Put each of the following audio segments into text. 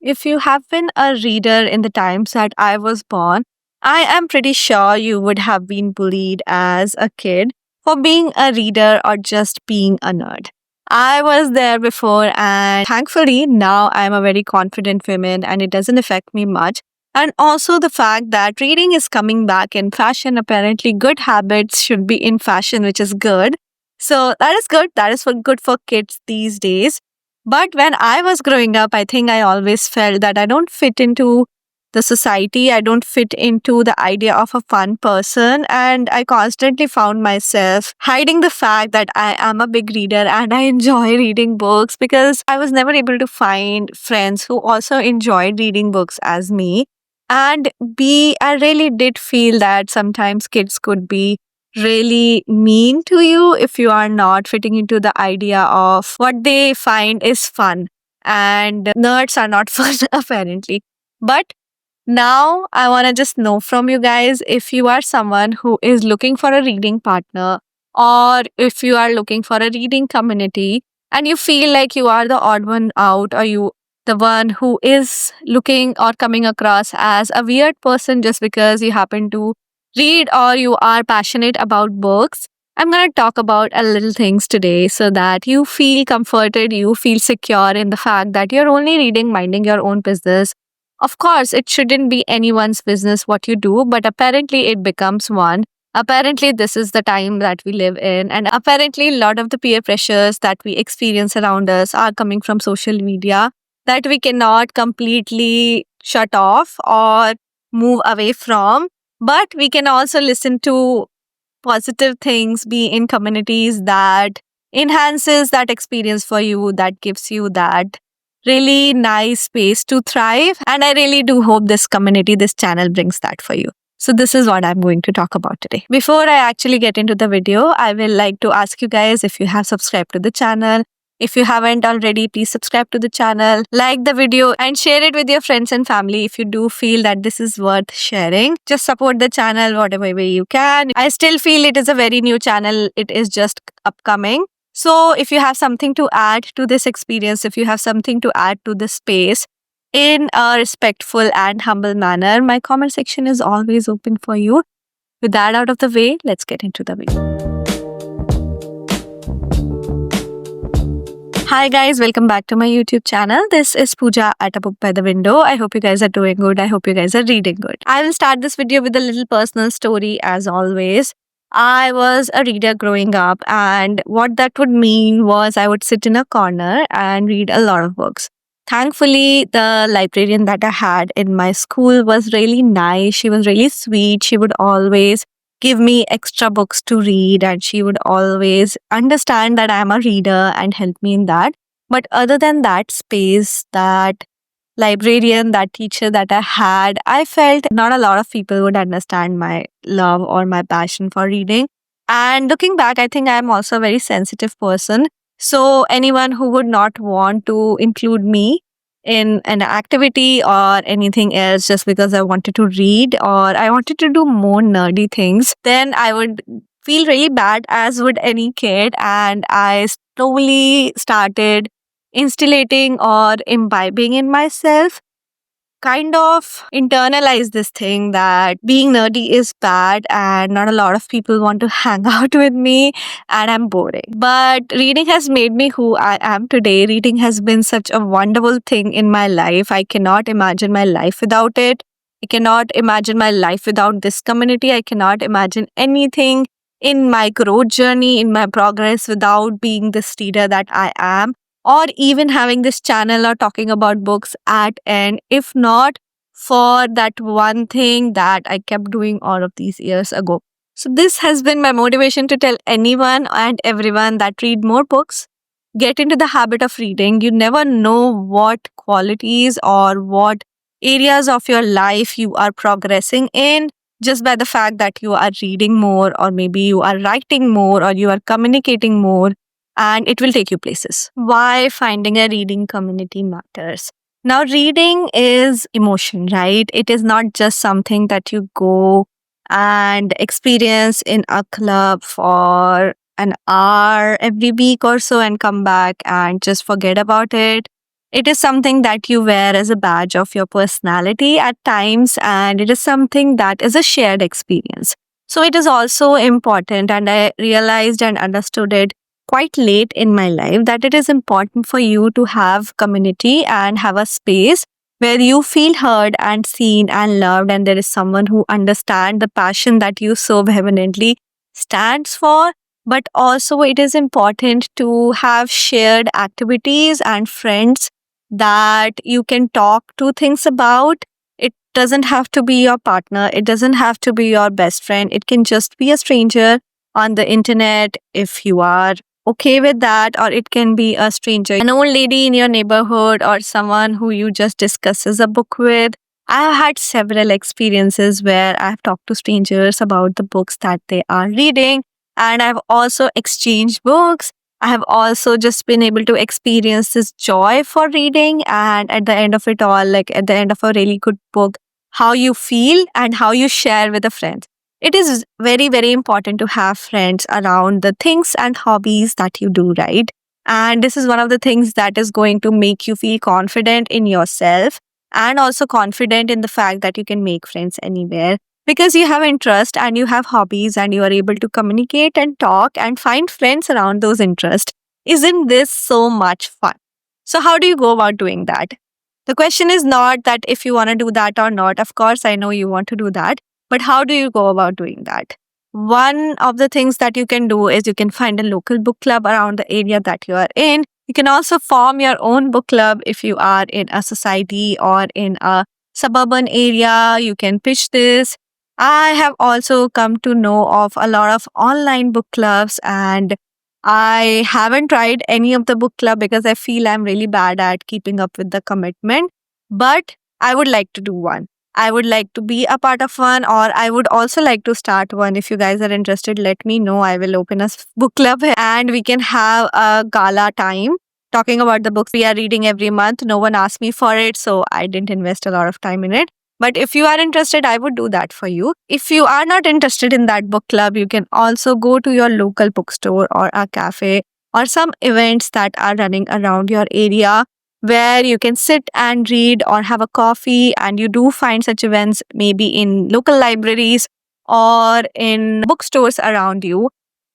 If you have been a reader in the times that I was born, I am pretty sure you would have been bullied as a kid for being a reader or just being a nerd. I was there before, and thankfully, now I'm a very confident woman and it doesn't affect me much. And also, the fact that reading is coming back in fashion, apparently, good habits should be in fashion, which is good. So, that is good. That is good for kids these days. But when I was growing up, I think I always felt that I don't fit into the society. I don't fit into the idea of a fun person. And I constantly found myself hiding the fact that I am a big reader and I enjoy reading books because I was never able to find friends who also enjoyed reading books as me. And B, I really did feel that sometimes kids could be really mean to you if you are not fitting into the idea of what they find is fun. And nerds are not fun, apparently. But now I want to just know from you guys if you are someone who is looking for a reading partner or if you are looking for a reading community and you feel like you are the odd one out or you the one who is looking or coming across as a weird person just because you happen to read or you are passionate about books. I'm going to talk about a little things today so that you feel comforted, you feel secure in the fact that you're only reading, minding your own business. Of course, it shouldn't be anyone's business what you do, but apparently it becomes one. Apparently, this is the time that we live in, and apparently, a lot of the peer pressures that we experience around us are coming from social media that we cannot completely shut off or move away from. But we can also listen to positive things, be in communities that enhances that experience for you, that gives you that really nice space to thrive. And I really do hope this community, this channel brings that for you. So this is what I'm going to talk about today. Before I actually get into the video, I will like to ask you guys if you have subscribed to the channel. If you haven't already, please subscribe to the channel, like the video, and share it with your friends and family if you do feel that this is worth sharing. Just support the channel whatever way you can. I still feel it is a very new channel, it is just upcoming. So, if you have something to add to this experience, if you have something to add to this space in a respectful and humble manner, my comment section is always open for you. With that out of the way, let's get into the video. Hi guys, welcome back to my YouTube channel. This is Pooja at A Book by the Window. I hope you guys are doing good. I hope you guys are reading good. I will start this video with a little personal story as always. I was a reader growing up, and what that would mean was I would sit in a corner and read a lot of books. Thankfully, the librarian that I had in my school was really nice. She was really sweet. She would always give me extra books to read, and she would always understand that I'm a reader and help me in that. But other than that space, that librarian, that teacher that I had, I felt not a lot of people would understand my love or my passion for reading. And looking back, I think I'm also a very sensitive person. So anyone who would not want to include me in an activity or anything else just because I wanted to read or I wanted to do more nerdy things, then I would feel really bad, as would any kid. And I slowly started instillating or imbibing in myself, kind of internalize this thing that being nerdy is bad and not a lot of people want to hang out with me and I'm boring. But reading has made me who I am today. Reading has been such a wonderful thing in my life. I cannot imagine my life without it. I cannot imagine my life without this community. I cannot imagine anything in my growth journey, in my progress without being this reader that I am, or even having this channel or talking about books at end, if not for that one thing that I kept doing all of these years ago. So this has been my motivation to tell anyone and everyone that read more books, get into the habit of reading. You never know what qualities or what areas of your life you are progressing in just by the fact that you are reading more, or maybe you are writing more, or you are communicating more, and it will take you places. Why finding a reading community matters. Now, reading is emotion, right? It is not just something that you go and experience in a club for an hour every week or so and come back and just forget about it. It is something that you wear as a badge of your personality at times, and it is something that is a shared experience. So it is also important, and I realized and understood it quite late in my life, that it is important for you to have community and have a space where you feel heard and seen and loved, and there is someone who understands the passion that you so vehemently stands for. But also it is important to have shared activities and friends that you can talk to things about. It doesn't have to be your partner, it doesn't have to be your best friend, it can just be a stranger on the internet if you are okay with that, or it can be a stranger, an old lady in your neighborhood, or someone who you just discusses a book with. I have had several experiences where I've talked to strangers about the books that they are reading, and I've also exchanged books. I have also just been able to experience this joy for reading, and at the end of it all, like at the end of a really good book, how you feel and how you share with a friend. It is very, very important to have friends around the things and hobbies that you do, right? And this is one of the things that is going to make you feel confident in yourself, and also confident in the fact that you can make friends anywhere, because you have interest and you have hobbies and you are able to communicate and talk and find friends around those interests. Isn't this so much fun? So, how do you go about doing that? The question is not that if you want to do that or not. Of course, I know you want to do that, but how do you go about doing that? One of the things that you can do is you can find a local book club around the area that you are in. You can also form your own book club if you are in a society or in a suburban area. You can pitch this. I have also come to know of a lot of online book clubs, and I haven't tried any of the book club because I feel I'm really bad at keeping up with the commitment. But I would like to do one. I would like to be a part of one, or I would also like to start one. If you guys are interested, let me know. I will open a book club and we can have a gala time talking about the books we are reading every month. No one asked me for it, so I didn't invest a lot of time in it. But if you are interested, I would do that for you. If you are not interested in that book club, you can also go to your local bookstore or a cafe or some events that are running around your area where you can sit and read or have a coffee. And you do find such events maybe in local libraries or in bookstores around you.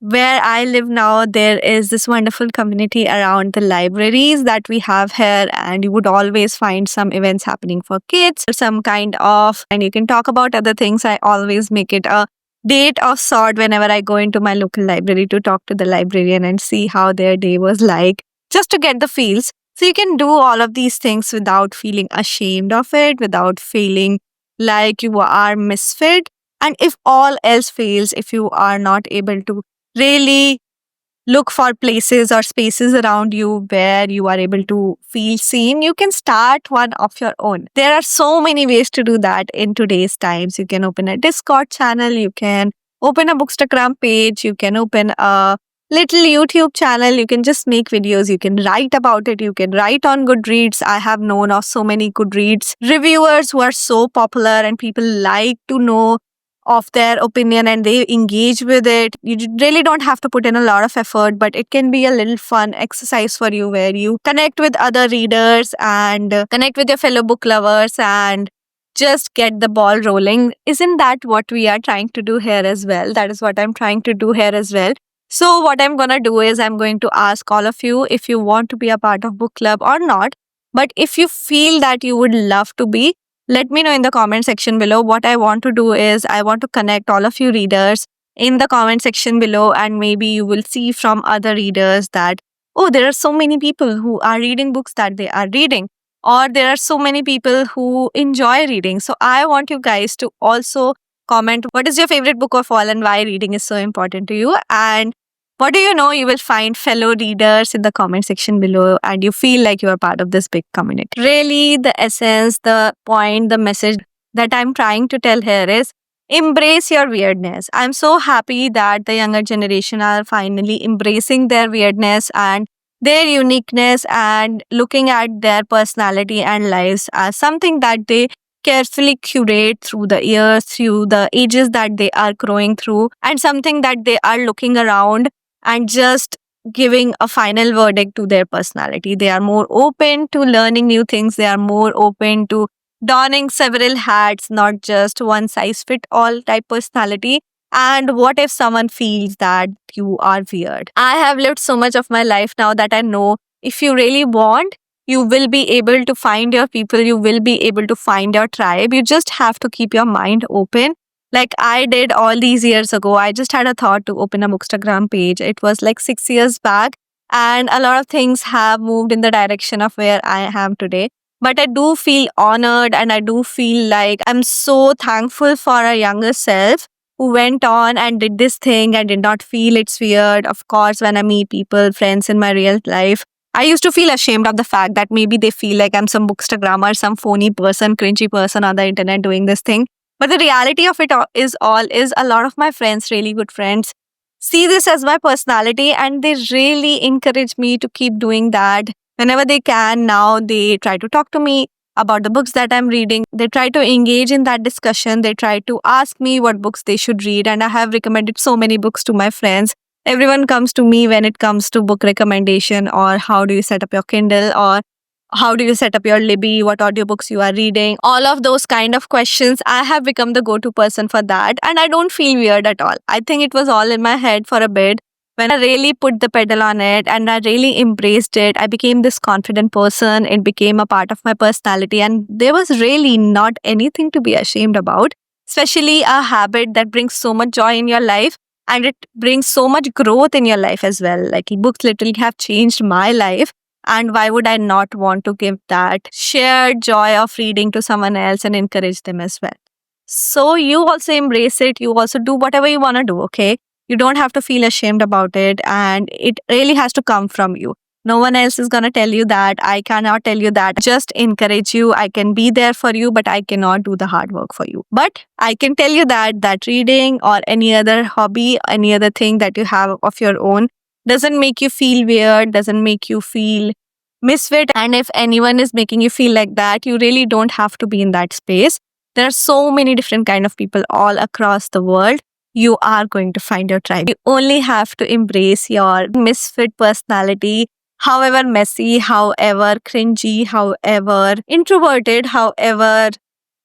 Where I live now, there is this wonderful community around the libraries that we have here, and you would always find some events happening for kids, or some kind of, and you can talk about other things. I always make it a date of sort whenever I go into my local library to talk to the librarian and see how their day was like, just to get the feels. So you can do all of these things without feeling ashamed of it, without feeling like you are misfit. And if all else fails, if you are not able to really look for places or spaces around you where you are able to feel seen, you can start one of your own. There are so many ways to do that in today's times. You can open a Discord channel, you can open a Bookstagram page, you can open a little YouTube channel, you can just make videos, you can write about it, you can write on Goodreads. I have known of so many Goodreads reviewers who are so popular and people like to know of their opinion and they engage with it. You really don't have to put in a lot of effort, but it can be a little fun exercise for you where you connect with other readers and connect with your fellow book lovers and just get the ball rolling. Isn't that what we are trying to do here as well? That is what I'm trying to do here as well. So what I'm going to do is I'm going to ask all of you if you want to be a part of book club or not. But if you feel that you would love to be, let me know in the comment section below. What I want to do is I want to connect all of you readers in the comment section below, and maybe you will see from other readers that, oh, there are so many people who are reading books that they are reading, or there are so many people who enjoy reading. So I want you guys to also comment what is your favorite book of all and why reading is so important to you. And what do you know? You will find fellow readers in the comment section below and you feel like you are part of this big community. Really, the essence, the point, the message that I'm trying to tell here is embrace your weirdness. I'm so happy that the younger generation are finally embracing their weirdness and their uniqueness and looking at their personality and lives as something that they carefully curate through the years, through the ages that they are growing through, and something that they are looking around and just giving a final verdict to their personality. They are more open to learning new things. They are more open to donning several hats, not just one size fit all type personality. And what if someone feels that you are weird? I have lived so much of my life now that I know if you really want, you will be able to find your people, you will be able to find your tribe. You just have to keep your mind open. Like I did all these years ago. I just had a thought to open a Bookstagram page. It was like 6 years back, and a lot of things have moved in the direction of where I am today. But I do feel honored, and I do feel like I'm so thankful for a younger self who went on and did this thing and did not feel it's weird. Of course, when I meet people, friends in my real life, I used to feel ashamed of the fact that maybe they feel like I'm some bookstagrammer, some phony person, cringy person on the internet doing this thing. But the reality of it all is a lot of my friends, really good friends, see this as my personality, and they really encourage me to keep doing that. Whenever they can, now they try to talk to me about the books that I'm reading. They try to engage in that discussion. They try to ask me what books they should read. And I have recommended so many books to my friends. Everyone comes to me when it comes to book recommendation, or how do you set up your Kindle, or how do you set up your Libby, what audiobooks you are reading, all of those kind of questions. I have become the go-to person for that, and I don't feel weird at all. I think it was all in my head for a bit. When I really put the pedal on it and I really embraced it, I became this confident person. It became a part of my personality, and there was really not anything to be ashamed about, especially a habit that brings so much joy in your life, and it brings so much growth in your life as well. Like books literally have changed my life, and why would I not want to give that shared joy of reading to someone else and encourage them as well? So you also embrace it. You also do whatever you want to do, okay? You don't have to feel ashamed about it, and it really has to come from you. No one else is going to tell you that. I cannot tell you that. Just encourage you. I can be there for you, but I cannot do the hard work for you. But I can tell you that reading or any other hobby, any other thing that you have of your own doesn't make you feel weird, doesn't make you feel misfit. And if anyone is making you feel like that, you really don't have to be in that space. There are so many different kind of people all across the world. You are going to find your tribe. You only have to embrace your misfit personality, however messy, however cringy, however introverted, however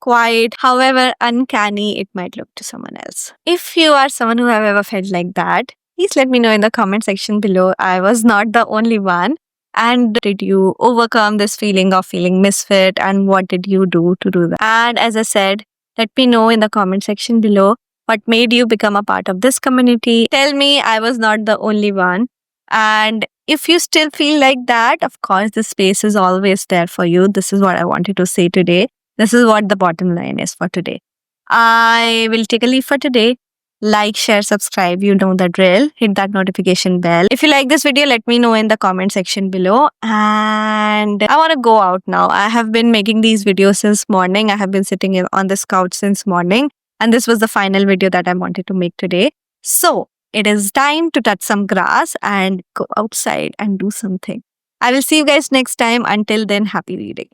quiet, however uncanny it might look to someone else. If you are someone who have ever felt like that, please let me know in the comment section below. I was not the only one. And did you overcome this feeling of feeling misfit, and what did you do to do that? And as I said, let me know in the comment section below what made you become a part of this community. Tell me I was not the only one. And if you still feel like that, of course, the space is always there for you. This is what I wanted to say today. This is what the bottom line is for today. I will take a leave for today. Like, share, subscribe. You know the drill. Hit that notification bell. If you like this video, let me know in the comment section below. And I want to go out now. I have been making these videos since morning. I have been sitting on this couch since morning. And this was the final video that I wanted to make today. So it is time to touch some grass and go outside and do something. I will see you guys next time. Until then, happy reading.